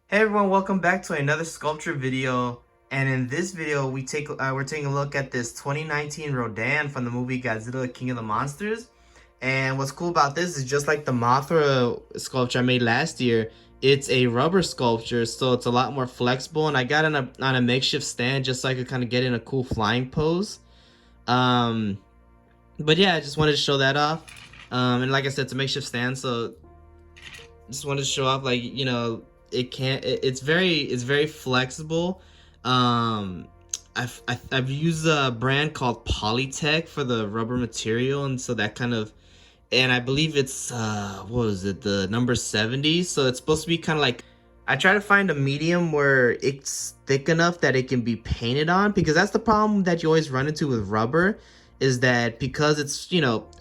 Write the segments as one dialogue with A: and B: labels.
A: Hey everyone, welcome back to another sculpture video. And in this video, we're taking a look at this 2019 Rodan from the movie Godzilla King of the Monsters. And what's cool about this is just like the Mothra sculpture I made last year, it's a rubber sculpture, so it's a lot more flexible. And I got it on a makeshift stand just so I could kind of get in a cool flying pose. Um, but yeah, I just wanted to show that off. And like I said, it's a makeshift stand, so just wanted to show off, like, it's very flexible. um I've used a brand called Polytech for the rubber material, and so that kind of, and I believe it's what was it, the number 70, so it's supposed to be kind of like, I try to find a medium where it's thick enough that it can be painted on, because that's the problem that you always run into with rubber, is that because it's,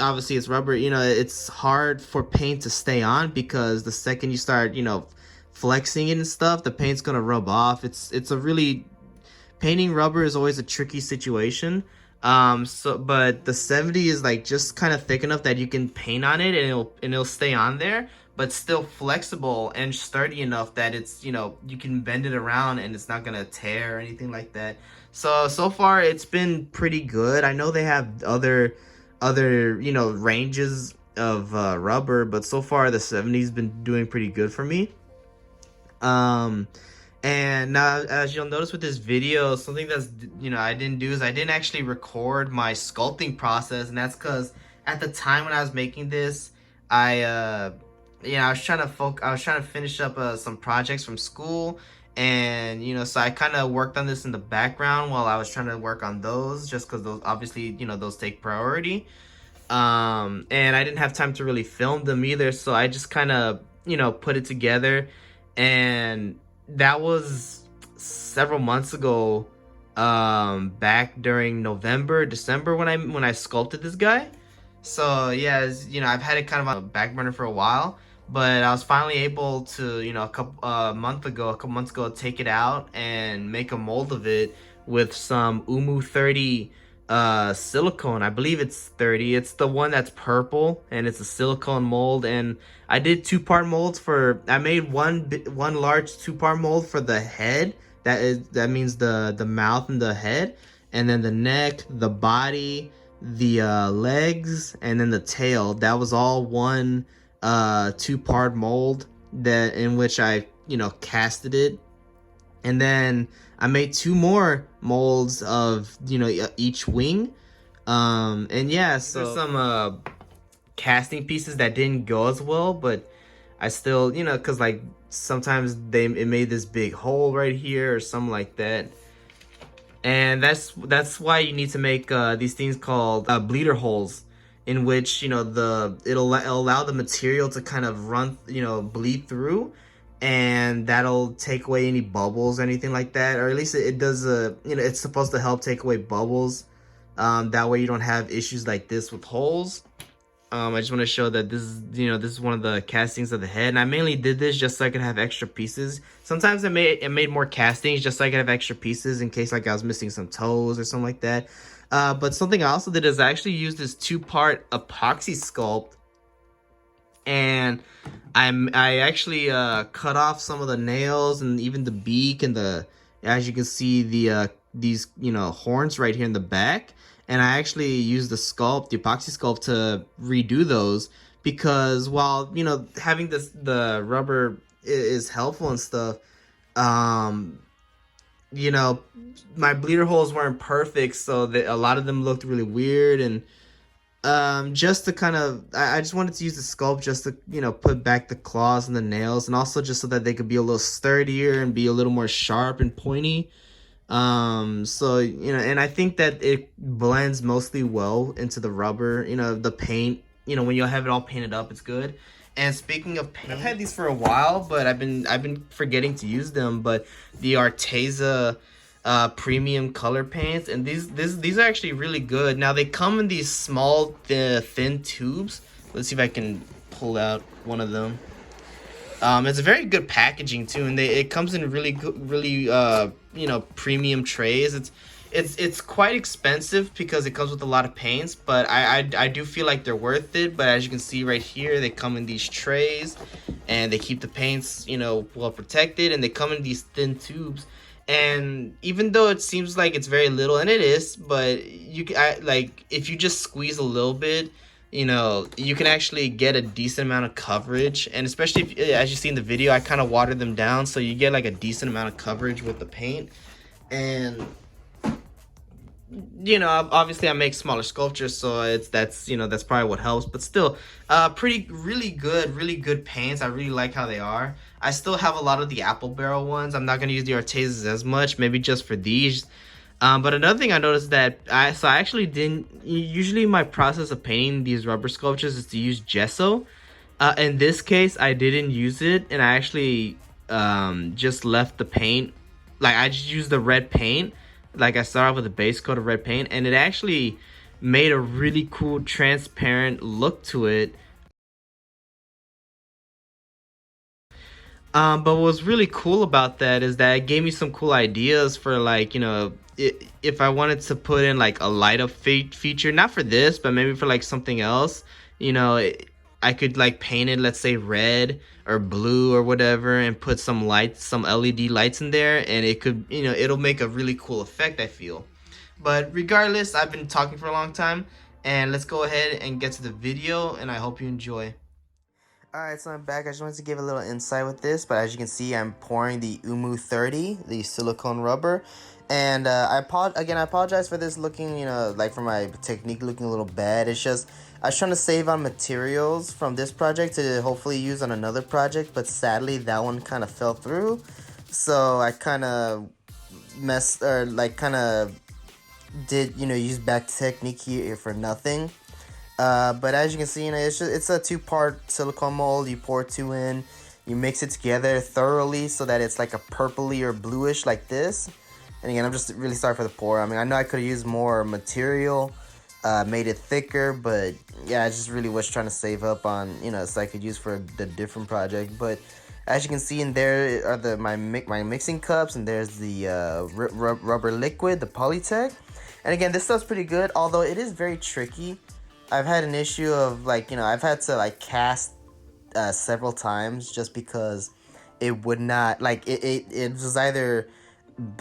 A: obviously it's rubber, it's hard for paint to stay on, because the second you start, flexing it and stuff, the paint's gonna rub off. It's a really, painting rubber is always a tricky situation. But the 70 is like just kind of thick enough that you can paint on it, and it'll stay on there, but still flexible and sturdy enough that it's, you can bend it around and it's not gonna tear or anything like that. So far it's been pretty good. I know they have other ranges of rubber, but so far the 70's been doing pretty good for me. um and now, as you'll notice with this video, something that's, I didn't do is I didn't actually record my sculpting process, and that's because at the time when I was making this, I was trying to finish up some projects from school, and so I kind of worked on this in the background while I was trying to work on those, just because those obviously, those take priority. And I didn't have time to really film them either, so I just kind of, put it together. And that was several months ago, back during November, December, when I sculpted this guy. So yeah, I've had it kind of on a back burner for a while, but I was finally able to, a couple months ago, take it out and make a mold of it with some Umu 30 silicone. I believe it's 30. It's the one that's purple, and it's a silicone mold. And I did two-part molds for, I made one large two-part mold for the head. That means the mouth and the head, and then the neck, the body, the legs, and then the tail. That was all one two-part mold, that in which I, casted it. And then I made two more molds of, each wing. And yeah, so there's some casting pieces that didn't go as well, but I still, because like sometimes it made this big hole right here or something like that. And that's why you need to make these things called bleeder holes, in which, it'll allow the material to kind of run, bleed through, and that'll take away any bubbles or anything like that, or at least it does. It's supposed to help take away bubbles. That way you don't have issues like this with holes. I just want to show that this is one of the castings of the head, and I mainly did this just so I could have extra pieces. Sometimes I made more castings just so I could have extra pieces in case like I was missing some toes or something like that. But something I also did is I actually used this two-part epoxy sculpt, and I actually cut off some of the nails and even the beak and as you can see, these horns right here in the back. And I actually used the epoxy sculpt, to redo those, because while having the rubber is helpful and stuff, um my bleeder holes weren't perfect, so that a lot of them looked really weird. And just to kind of, I just wanted to use the sculpt just to, put back the claws and the nails, and also just so that they could be a little sturdier and be a little more sharp and pointy. So, and I think that it blends mostly well into the rubber, the paint, when you have it all painted up, it's good. And speaking of paint, I've had these for a while, but I've been forgetting to use them. But the Arteza premium color paints, and these are actually really good. Now they come in these small thin tubes. Let's see if I can pull out one of them. It's a very good packaging too, and it comes in really good, really premium trays. It's it's quite expensive because it comes with a lot of paints, but I do feel like they're worth it. But as you can see right here, they come in these trays, and they keep the paints, well protected, and they come in these thin tubes. And even though it seems like it's very little, and it is, but like if you just squeeze a little bit, you can actually get a decent amount of coverage. And especially if, as you see in the video, I kind of watered them down, so you get like a decent amount of coverage with the paint. And obviously I make smaller sculptures, so that's probably what helps. But still, pretty really good paints. I really like how they are. I still have a lot of the apple barrel ones. I'm not gonna use the Artezas as much, maybe just for these. But another thing I noticed that I actually didn't. Usually my process of painting these rubber sculptures is to use gesso. In this case, I didn't use it, and I actually just left the paint. Like, I just used the red paint. Like, I started off with a base coat of red paint, and it actually made a really cool transparent look to it. But what's really cool about that is that it gave me some cool ideas for, like, if I wanted to put in like a light up feature, not for this, but maybe for like something else. I could like paint it, let's say red or blue or whatever, and put some lights, some LED lights in there, and it could, it'll make a really cool effect, I feel. But regardless, I've been talking for a long time, and let's go ahead and get to the video, and I hope you enjoy. Alright, so I'm back. I just wanted to give a little insight with this, but as you can see, I'm pouring the Umu 30, the silicone rubber. And I apologize for this looking, like for my technique looking a little bad. It's just, I was trying to save on materials from this project to hopefully use on another project, but sadly that one kind of fell through. So I kind of did, use back technique here for nothing. But as you can see, it's a two-part silicone mold. You pour two in, you mix it together thoroughly so that it's like a purpley or bluish like this. And again, I'm just really sorry for the pour. I mean, I know I could have used more material, made it thicker, but yeah, I just really was trying to save up on, so I could use for the different project. But as you can see in there are my mixing cups, and there's the rubber liquid, the Polytech. And again, this stuff's pretty good, although it is very tricky. I've had an issue of I've had to like cast several times just because it would not it was either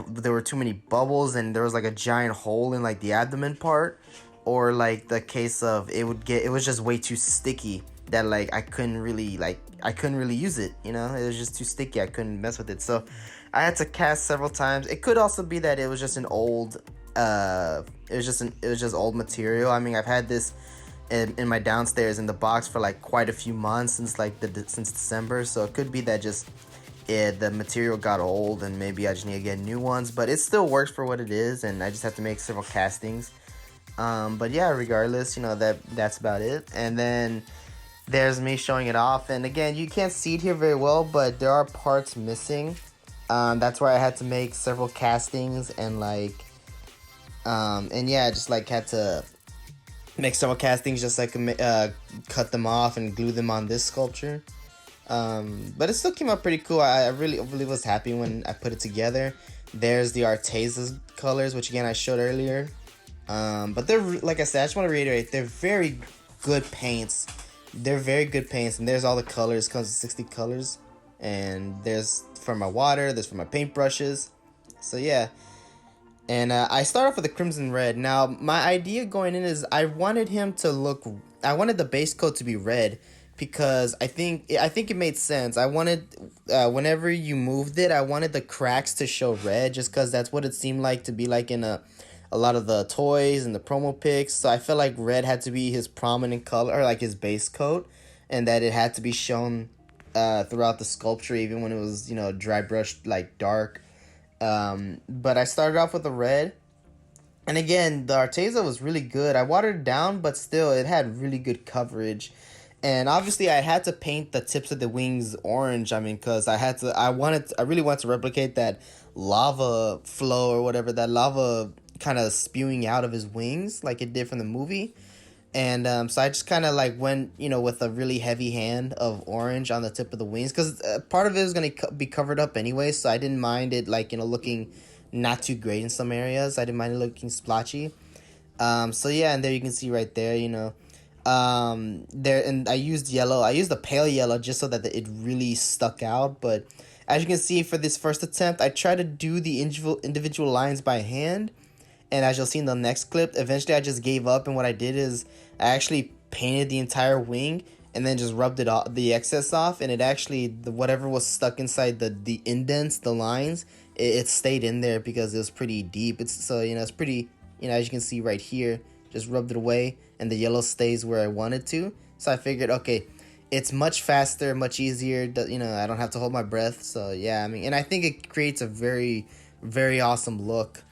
A: there were too many bubbles and there was like a giant hole in like the abdomen part, or like the case of it was just way too sticky that like I couldn't really use it. It was just too sticky. I couldn't mess with it, so I had to cast several times. It could also be that it was just an old it was just old material. I mean, I've had this in my downstairs in the box for like quite a few months since December, so it could be that just the material got old and maybe I just need to get new ones, but it still works for what it is, and I just have to make several castings. But yeah, regardless, that's about it. And then there's me showing it off, and again, you can't see it here very well, but there are parts missing. That's where I had to make several castings and and yeah, I just had to make several castings just so I could cut them off and glue them on this sculpture. But it still came out pretty cool. I really was happy when I put it together. There's the Arteza colors, which again I showed earlier. But they're, like I said, I just want to reiterate, they're very good paints. They're very good paints, and there's all the colors. It comes with 60 colors, and there's for my water, there's for my paintbrushes. So yeah. And I start off with the crimson red. Now, my idea going in is I wanted the base coat to be red, because I think it made sense. I wanted, whenever you moved it, I wanted the cracks to show red, just because that's what it seemed like to be like in a lot of the toys and the promo pics. So I felt like red had to be his prominent color, or like his base coat, and that it had to be shown throughout the sculpture, even when it was, dry brushed, like dark. But I started off with the red, and again, the Arteza was really good. I watered it down, but still, it had really good coverage. And obviously, I had to paint the tips of the wings orange. I mean, because I really wanted to replicate that lava flow or whatever, that lava kind of spewing out of his wings like it did from the movie. And so I just kind of went, with a really heavy hand of orange on the tip of the wings, because part of it was going to be covered up anyway, so I didn't mind it, looking not too great in some areas. I didn't mind it looking splotchy. So yeah, and there you can see right there, there, and I used yellow. I used the pale yellow just so that it really stuck out. But as you can see, for this first attempt, I tried to do the individual lines by hand. And as you'll see in the next clip, eventually I just gave up. And what I did is I actually painted the entire wing and then just rubbed it off, the excess off. And it actually, whatever was stuck inside the indents, the lines, it stayed in there because it was pretty deep. So, it's pretty, as you can see right here, just rubbed it away and the yellow stays where I wanted to. So I figured, okay, it's much faster, much easier. I don't have to hold my breath. So yeah, I mean, and I think it creates a very, very awesome look.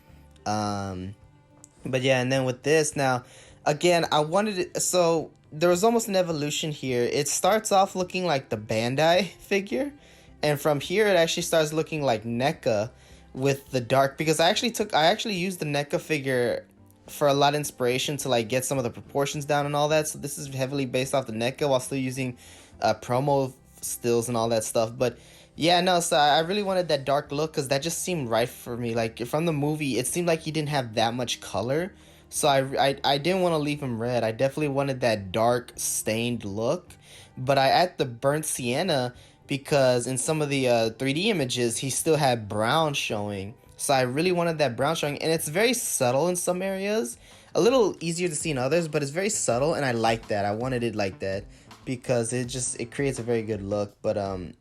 A: But yeah, and then with this now, again, I wanted it, so there was almost an evolution here. It starts off looking like the Bandai figure, and from here it actually starts looking like NECA with the dark, because I actually used the NECA figure for a lot of inspiration to like get some of the proportions down and all that. So this is heavily based off the NECA while still using promo stills and all that stuff. But yeah, no, so I really wanted that dark look because that just seemed right for me. Like from the movie, it seemed like he didn't have that much color. So I didn't want to leave him red. I definitely wanted that dark stained look. But I add the burnt sienna because in some of the 3D images, he still had brown showing. So I really wanted that brown showing. And it's very subtle in some areas. A little easier to see in others, but it's very subtle. And I like that. I wanted it like that because it creates a very good look. But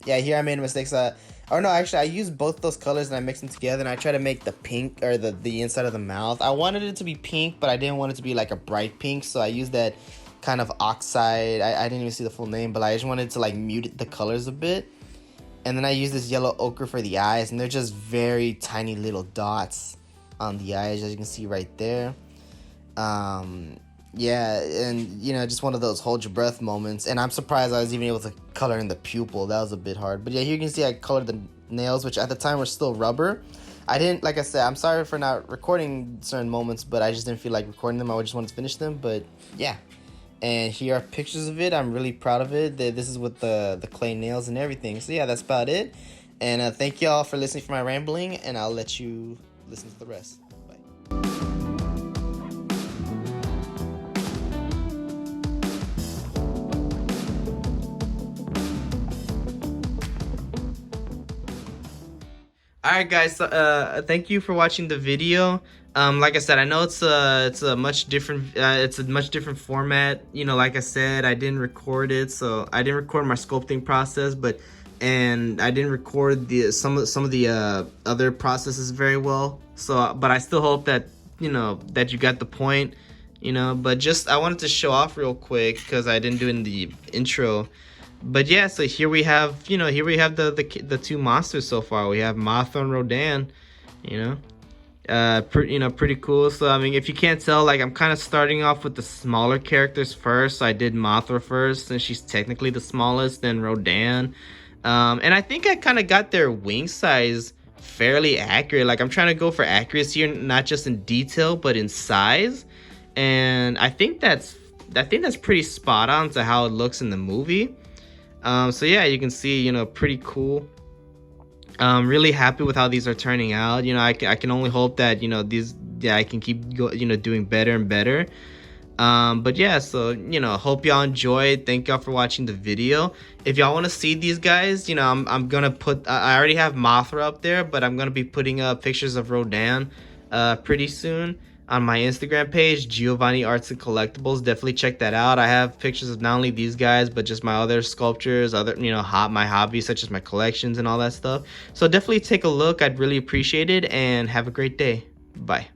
A: yeah, here I made mistakes. Or no, actually I used both those colors and I mixed them together and I tried to make the pink, or the inside of the mouth. I wanted it to be pink, but I didn't want it to be like a bright pink, so I used that kind of oxide. I didn't even see the full name, but I just wanted to like mute the colors a bit. And then I used this yellow ochre for the eyes, and they're just very tiny little dots on the eyes, as you can see right there. Yeah, and just one of those hold your breath moments. And I'm surprised I was even able to color in the pupil. That was a bit hard. But yeah, here you can see I colored the nails, which at the time were still rubber. I didn't, like I said, I'm sorry for not recording certain moments, but I just didn't feel like recording them. I just wanted to finish them. But yeah, and here are pictures of it. I'm really proud of it. This is with the clay nails and everything. So yeah, that's about it. And thank y'all for listening for my rambling, and I'll let you listen to the rest. Bye. Alright guys, so, thank you for watching the video. Like I said, I know it's a much different format. Like I said, I didn't record it, so I didn't record my sculpting process, and I didn't record some of the other processes very well. So, but I still hope that that you got the point. But just I wanted to show off real quick because I didn't do it in the intro. But yeah, so here we have the two monsters so far. We have Mothra and Rodan, pretty cool. So I mean, if you can't tell, like I'm kind of starting off with the smaller characters first. So I did Mothra first, since she's technically the smallest, then Rodan. And I think I kind of got their wing size fairly accurate. Like I'm trying to go for accuracy here, not just in detail, but in size. And I think that's pretty spot on to how it looks in the movie. So yeah, you can see, pretty cool. Really happy with how these are turning out. I can only hope that, I can keep doing better and better. But yeah, so, hope y'all enjoyed. Thank y'all for watching the video. If y'all want to see these guys, I'm gonna put, I already have Mothra up there, but I'm gonna be putting up pictures of Rodan, pretty soon on my Instagram page, Giovanni Arts and Collectibles. Definitely check that out. I have pictures of not only these guys, but just my other sculptures, my hobbies, such as my collections and all that stuff. So definitely take a look. I'd really appreciate it, and have a great day. Bye.